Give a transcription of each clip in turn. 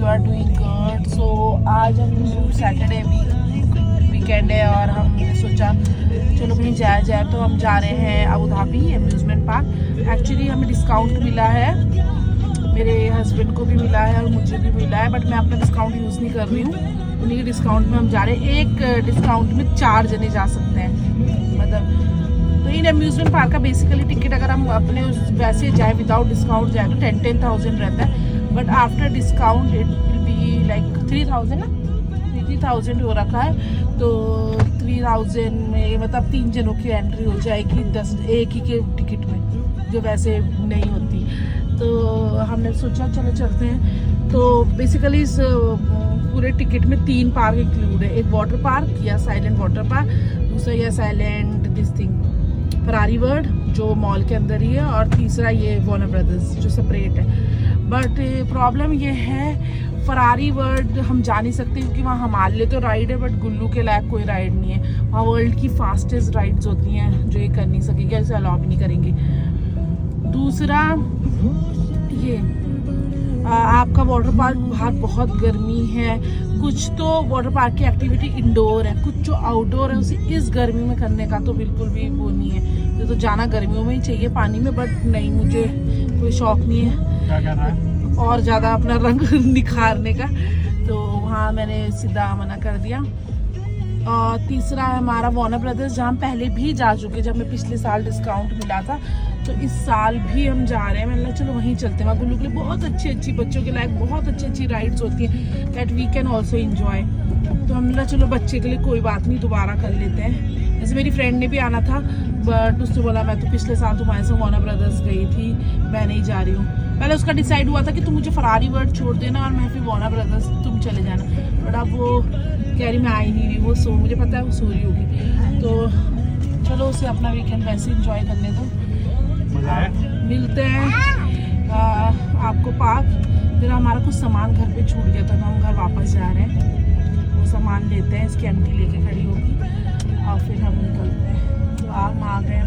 Are doing good. सो आज हम Saturday weekend है और हमने सोचा चलो कहीं जाया जाए, तो हम जा रहे हैं Abu Dhabi amusement park. Actually हमें डिस्काउंट मिला है, मेरे हस्बैंड को भी मिला है और मुझे भी मिला है, बट मैं अपना डिस्काउंट यूज़ नहीं कर रही हूँ। उन्हीं के डिस्काउंट में हम जा रहे हैं। एक डिस्काउंट में 4 जने जा सकते हैं, मतलब तो इन अम्यूज़मेंट पार्क का बेसिकली टिकट अगर हम अपने वैसे जाए विदाउट डिस्काउंट जाए तो 10,000 रहता है, but after discount it will be like 3,000 ना, 3,000 हो रखा है। तो 3,000 में मतलब 3 जनों की एंट्री हो जाएगी 10 एक ही के टिकट में, जो वैसे नहीं होती। तो हमने सोचा चलो चलते हैं। तो बेसिकली इस पूरे टिकट में 3 पार्क इंक्लूड है। एक वाटर पार्क या साइलेंट वाटर पार्क, दूसरा या silent this thing Ferrari world जो मॉल के अंदर ही है, और तीसरा ये वार्नर ब्रदर्स जो सेपरेट है। बट प्रॉब्लम ये है फरारी वर्ल्ड हम जा नहीं सकते क्योंकि वहाँ हिमालय तो राइड है, बट गुल्लू के लायक कोई राइड नहीं है। वहाँ वर्ल्ड की फास्टेस्ट राइड्स होती हैं जो ये कर नहीं सकेगी, ऐसे अलाउ भी नहीं करेंगे। दूसरा ये आपका वाटर पार्क बाहर बहुत गर्मी है। कुछ तो वाटर पार्क की एक्टिविटी इंडोर है, कुछ जो आउटडोर है उसे इस गर्मी में करने का तो बिल्कुल भी वो नहीं है। तो जाना गर्मियों में ही चाहिए पानी में, बट नहीं, मुझे कोई शौक नहीं है क्या कर रहा है और ज़्यादा अपना रंग निखारने का, तो वहाँ मैंने सीधा मना कर दिया। और तीसरा है हमारा वार्नर ब्रदर्स, जहाँ हम पहले भी जा चुके, जब हमें पिछले साल डिस्काउंट मिला था, तो इस साल भी हम जा रहे हैं। मैंने चलो वहीं चलते हैं, वहाँ गुल्लू के लिए बहुत अच्छी बच्चों के लायक बहुत अच्छी राइड्स होती हैं that we can also enjoy. तो हमने चलो बच्चे के लिए कोई बात नहीं, दोबारा कर लेते हैं। जैसे मेरी फ्रेंड ने भी आना था, बट उसने बोला मैं तो पिछले साल तुम्हारे साथ वार्नर ब्रदर्स गई थी, मैं नहीं जा रही हूँ। पहले उसका डिसाइड हुआ था कि तुम मुझे फरारी वर्ल्ड छोड़ देना और मैं फिर वार्नर ब्रदर्स तुम चले जाना, बट अब वो कह रही मैं आ ही नहीं रही, वो मुझे पता है वो सो रही होगी। तो चलो उसे अपना वीकेंड वैसे इंजॉय करने दो। मिलते हैं आपको पार्क। फिर हमारा कुछ सामान घर पे छूट गया था, तो हम घर वापस जा रहे हैं, वो सामान लेते हैं। इसकी आंटी लेके खड़ी होगी और फिर हम निकलते हैं। तो हम आ गए।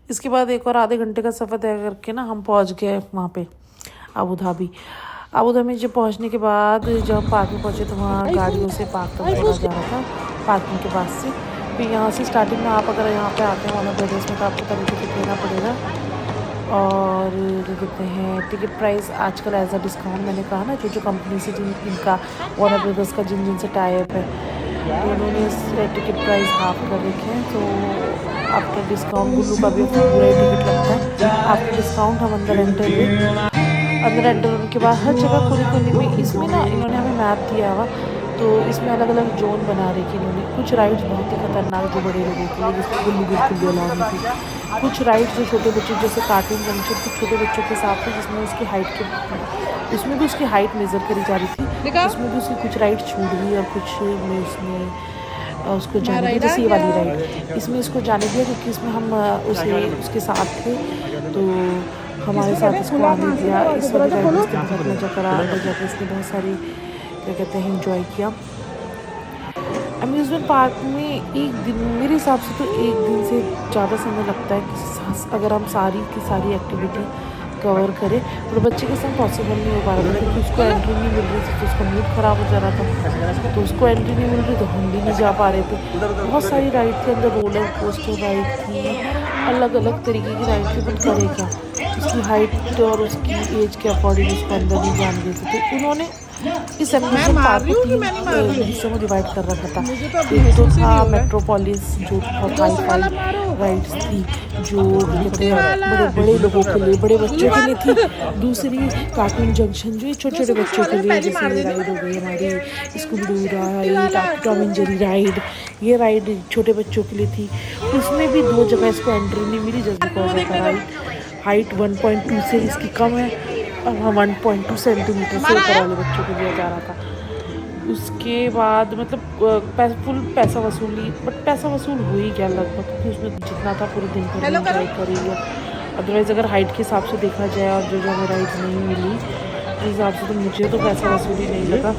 इसके बाद एक और आधे घंटे का सफ़र तय करके ना हम पहुंच गए वहाँ पे अबू धाबी। अबू धाबी जब पहुंचने के बाद जब पार्क में पहुंचे तो वहाँ गाड़ियों से पार्क तक छोड़ा जा रहा था पार्किंग के पास से। फिर यहाँ से स्टार्टिंग में आप अगर यहाँ पे आते हैं वार्नर ब्रदर्स में तो आपको पहले टिकट लेना पड़ेगा। और जो कहते हैं टिकट प्राइस आजकल एज अ डिस्काउंट, मैंने कहा ना जो कंपनी से इनका वार्नर ब्रदर्स का जिनसे टाई अप है तो उन्होंने इस टिकट प्राइस हाफ कर रखे हैं। तो आफ्टर डिस्काउंट गुल्लू का भी पूरा टिकट लगता है। आफ्टर डिस्काउंट हम अंदर एंटर होने के बाद हर जगह कोने में इसमें ना इन्होंने हमें मैप दिया हुआ, तो इसमें अलग अलग जोन बना रखी इन्होंने। कुछ राइड्स बहुत ही खतरनाक जो बड़े लोगों के लिए, जिसमें गुल्लू बिल्कुल भी अलाउ नहीं थी। कुछ राइड्स जो छोटे बच्चे जैसे कार्टून जंक्शन कुछ छोटे बच्चों के हिसाब से, जिसमें उसकी हाइट के उसमें भी उसकी हाइट मेज़र करी जा रही थी, उसमें भी उसकी कुछ राइड छूट गई और कुछ में उसमें उसको जाने दिया। जैसे ये वाली राइड इसमें इसको जाने दिया क्योंकि इसमें हम उसके साथ थे तो हमारे साथ इसको आने दिया। इस वाली राइड में इसने बहुत मज़ा करा और जब इसने बहुत सारी क्या कहते हैं इंजॉय किया। अम्यूज़मेंट पार्क में एक दिन मेरे हिसाब से तो एक दिन से ज़्यादा समय लगता है कि अगर हम सारी की सारी एक्टिविटी कवर करें, तो बच्चे के साथ पॉसिबल नहीं हो पा रहा था क्योंकि उसको एंट्री नहीं मिल रही थी, तो उसका मूड ख़राब हो जा रहा था। तो उसको एंट्री नहीं मिल रही तो हम भी नहीं जा पा रहे थे। बहुत सारी राइड थी अंदर, रोलर कोस्टर राइड थी, अलग अलग तरीके की राइड थी। बट करे क्या, उसकी हाइट और उसकी एज के अकॉर्डिंग उसको अंदर नहीं जान रही थी। तो उन्होंने इस एम्यूज़मेंट पार्क को 3 हिस्सों में डिवाइड कर रखा था। एक तो था मेट्रोपोलिस जो बहुत हाई फाई राइड्स थी जो कहते हैं बड़े बड़े लोगों के लिए, बड़े बच्चों के लिए थी। दूसरी कार्टून जंक्शन जो छोटे छोटे बच्चों के लिए, जैसे ये राइड हो गई हमारी Scooby Doo ride, Tom and Jerry ride, ये राइड छोटे बच्चों के लिए थी। उसमें भी 2 जगह इसको एंट्री नहीं मिली just because of ride height 1.2 से इसकी कम है और 1.2 सेंटीमीटर से ऊपर वाले बच्चों को दिया जा रहा था। उसके बाद मतलब फुल पैसा वसूली, बट पैसा वसूल हो ही गया लगभग क्योंकि उसमें जितना था पूरे दिन भर एंजॉय करेंगे। अदरवाइज़ अगर हाइट के हिसाब से देखा जाए और जो हमें राइड नहीं मिली उस हिसाब से तो मुझे तो पैसा वसूली नहीं लगा।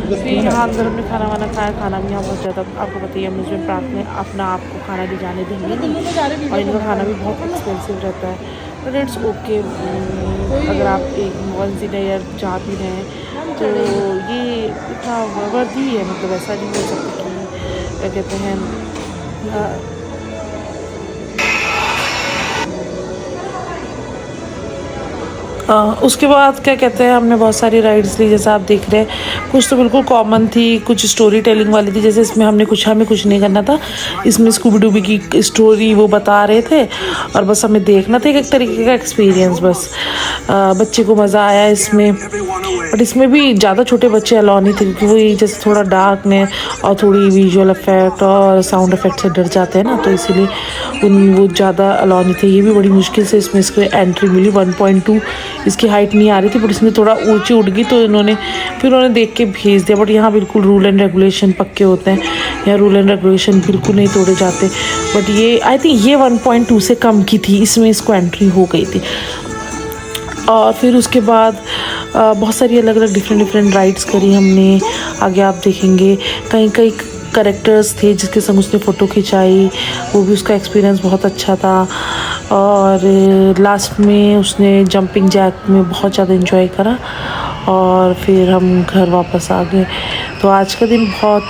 फिर यहाँ अंदर हमने खाना वाना खाया, खाना भी यहाँ बहुत ज़्यादा आपको बताइए अम्यूज़मेंट पार्क में अपना आपको खाना ले जाने देंगे नहीं और इनका खाना भी बहुत एक्सपेंसिव रहता है। बट इट्स ओके, अगर आप एक वंस इन ईयर जा भी रहे हैं तो ये इतना वर्दी है। मतलब ऐसा नहीं हो सकता कि क्या कहते हैं उसके बाद क्या कहते हैं हमने बहुत सारी राइड्स ली जैसा आप देख रहे हैं। कुछ तो बिल्कुल कॉमन थी, कुछ स्टोरी टेलिंग वाली थी। जैसे इसमें हमें कुछ नहीं करना था, इसमें स्कूबी डूबी की स्टोरी वो बता रहे थे और बस हमें देखना था, एक तरीके का एक्सपीरियंस बस। बच्चे को मज़ा आया इसमें, बट इसमें भी ज़्यादा छोटे बच्चे अलाउ नहीं थे क्योंकि वही जैसे थोड़ा डार्क में और थोड़ी विजुअल इफेक्ट और साउंड इफेक्ट से डर जाते हैं ना, तो इसीलिए वो ज़्यादा अलाउ नहीं थे। ये भी बड़ी मुश्किल से इसमें इसको एंट्री मिली। 1.2 इसकी हाइट नहीं आ रही थी बट इसमें थोड़ा ऊंची उठ गई तो उन्होंने देख के भेज दिया। बट यहाँ बिल्कुल रूल एंड रेगुलेशन पक्के होते हैं, यहाँ रूल एंड रेगुलेशन बिल्कुल नहीं तोड़े जाते। बट ये आई थिंक ये 1.2 से कम की थी, इसमें इसको एंट्री हो गई थी। और फिर उसके बाद बहुत सारी अलग अलग डिफरेंट राइड्स करी हमने। आगे आप देखेंगे कई करेक्टर्स थे जिसके संग उसने फ़ोटो खिंचाई, वो भी उसका एक्सपीरियंस बहुत अच्छा था। और लास्ट में उसने जंपिंग जैक में बहुत ज़्यादा एंजॉय करा और फिर हम घर वापस आ गए। तो आज का दिन बहुत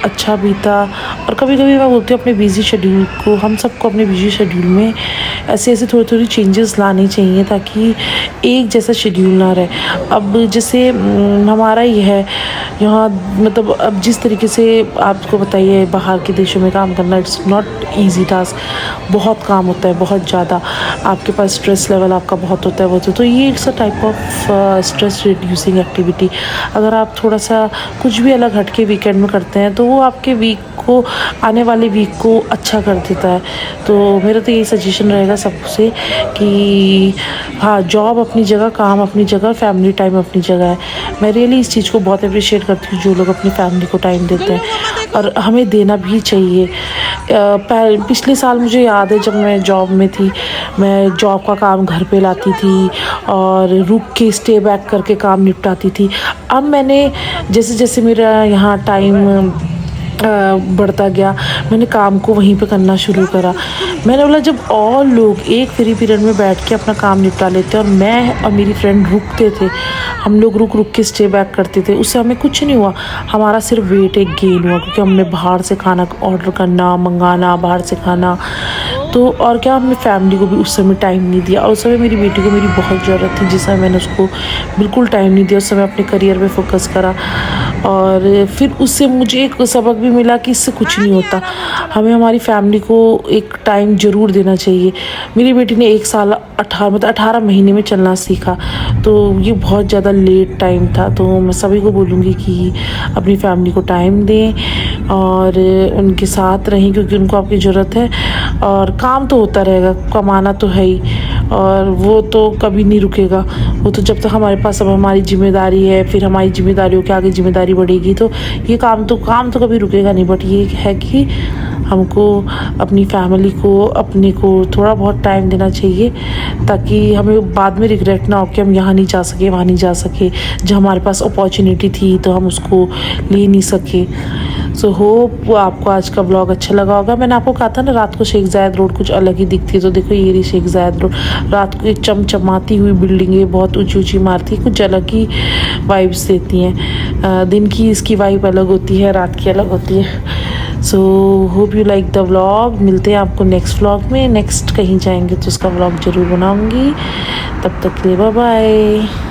अच्छा बीता। और कभी कभी मैं बोलती हूँ अपने बिज़ी शेड्यूल को, हम सबको अपने बिज़ी शेड्यूल में ऐसे थोड़ी चेंजेस लाने चाहिए ताकि एक जैसा शेड्यूल ना रहे। अब जैसे हमारा ही है यहाँ, मतलब अब जिस तरीके से आपको बताइए बाहर के देशों में काम करना इट्स नॉट ईजी टास्क, बहुत काम होता है, बहुत ज़्यादा आपके पास स्ट्रेस लेवल आपका बहुत होता है। वो तो ये it's a type of stress reducing activity. अगर आप थोड़ा सा कुछ भी अलग हट के वीकेंड में करते हैं तो वो आपके वीक को, आने वाले वीक को अच्छा कर देता है। तो मेरा तो यही सजेशन रहेगा सबसे कि हाँ, जॉब अपनी जगह, काम अपनी जगह, फैमिली टाइम अपनी जगह है। मैं रियली इस चीज़ को बहुत अप्रिशिएट करती हूँ जो लोग अपनी फैमिली को टाइम देते हैं और हमें देना भी चाहिए। पिछले साल मुझे याद है जब मैं जॉब में थी, मैं जॉब का काम घर पे लाती थी और रुक के स्टे बैक करके काम निपटाती थी। अब मैंने जैसे जैसे मेरा यहाँ टाइम बढ़ता गया। मैंने काम को वहीं पे करना शुरू करा। मैंने बोला जब और लोग एक फ्री पीरियड में बैठ के अपना काम निपटा लेते और मैं और मेरी फ्रेंड रुकते थे, हम लोग रुक रुक के स्टे बैक करते थे, उससे हमें कुछ नहीं हुआ। हमारा सिर्फ वेट एक गेन हुआ क्योंकि हमने बाहर से खाना ऑर्डर करना, मंगाना, बाहर से खाना। तो और क्या, हमने फैमिली को भी उस समय टाइम नहीं दिया। और उस समय मेरी बेटी को मेरी बहुत ज़रूरत थी, जिस समय मैंने उसको बिल्कुल टाइम नहीं दिया। उस समय अपने करियर पे फोकस करा। और फिर उससे मुझे एक सबक भी मिला कि इससे कुछ नहीं होता, हमें हमारी फैमिली को एक टाइम ज़रूर देना चाहिए। मेरी बेटी ने 1 साल 18 महीने में चलना सीखा, तो ये बहुत ज़्यादा लेट टाइम था। तो मैं सभी को बोलूँगी कि अपनी फैमिली को टाइम दें और उनके साथ रहें, क्योंकि उनको आपकी ज़रूरत है। और काम तो होता रहेगा, कमाना तो है ही, और वो तो कभी नहीं रुकेगा। वो तो जब तक हमारे पास अब हमारी जिम्मेदारी है, फिर हमारी जिम्मेदारियों के आगे जिम्मेदारी बढ़ेगी, तो ये काम तो कभी रुकेगा नहीं। बट ये है कि हमको अपनी फैमिली को, अपने को थोड़ा बहुत टाइम देना चाहिए, ताकि हमें बाद में रिग्रेट ना हो कि हम यहाँ नहीं जा सके, वहाँ नहीं जा सके। जब हमारे पास अपॉर्चुनिटी थी तो हम उसको ले नहीं सके। सो होप आपको आज का ब्लॉग अच्छा लगा होगा। मैंने आपको कहा था ना, रात को शेख जायद रोड कुछ अलग ही दिखती है। तो देखो ये रही शेख जायद रोड, रात को एक चमचमाती हुई बिल्डिंगें, बहुत ऊंची ऊंची इमारतें, कुछ अलग ही वाइब्स देती हैं। दिन की इसकी वाइब अलग होती है, रात की अलग होती है। So hope you like the vlog. मिलते हैं आपको नेक्स्ट व्लॉग में। नेक्स्ट कहीं जाएंगे तो उसका व्लॉग ज़रूर बनाऊँगी। तब तक के लिए बाय बाय।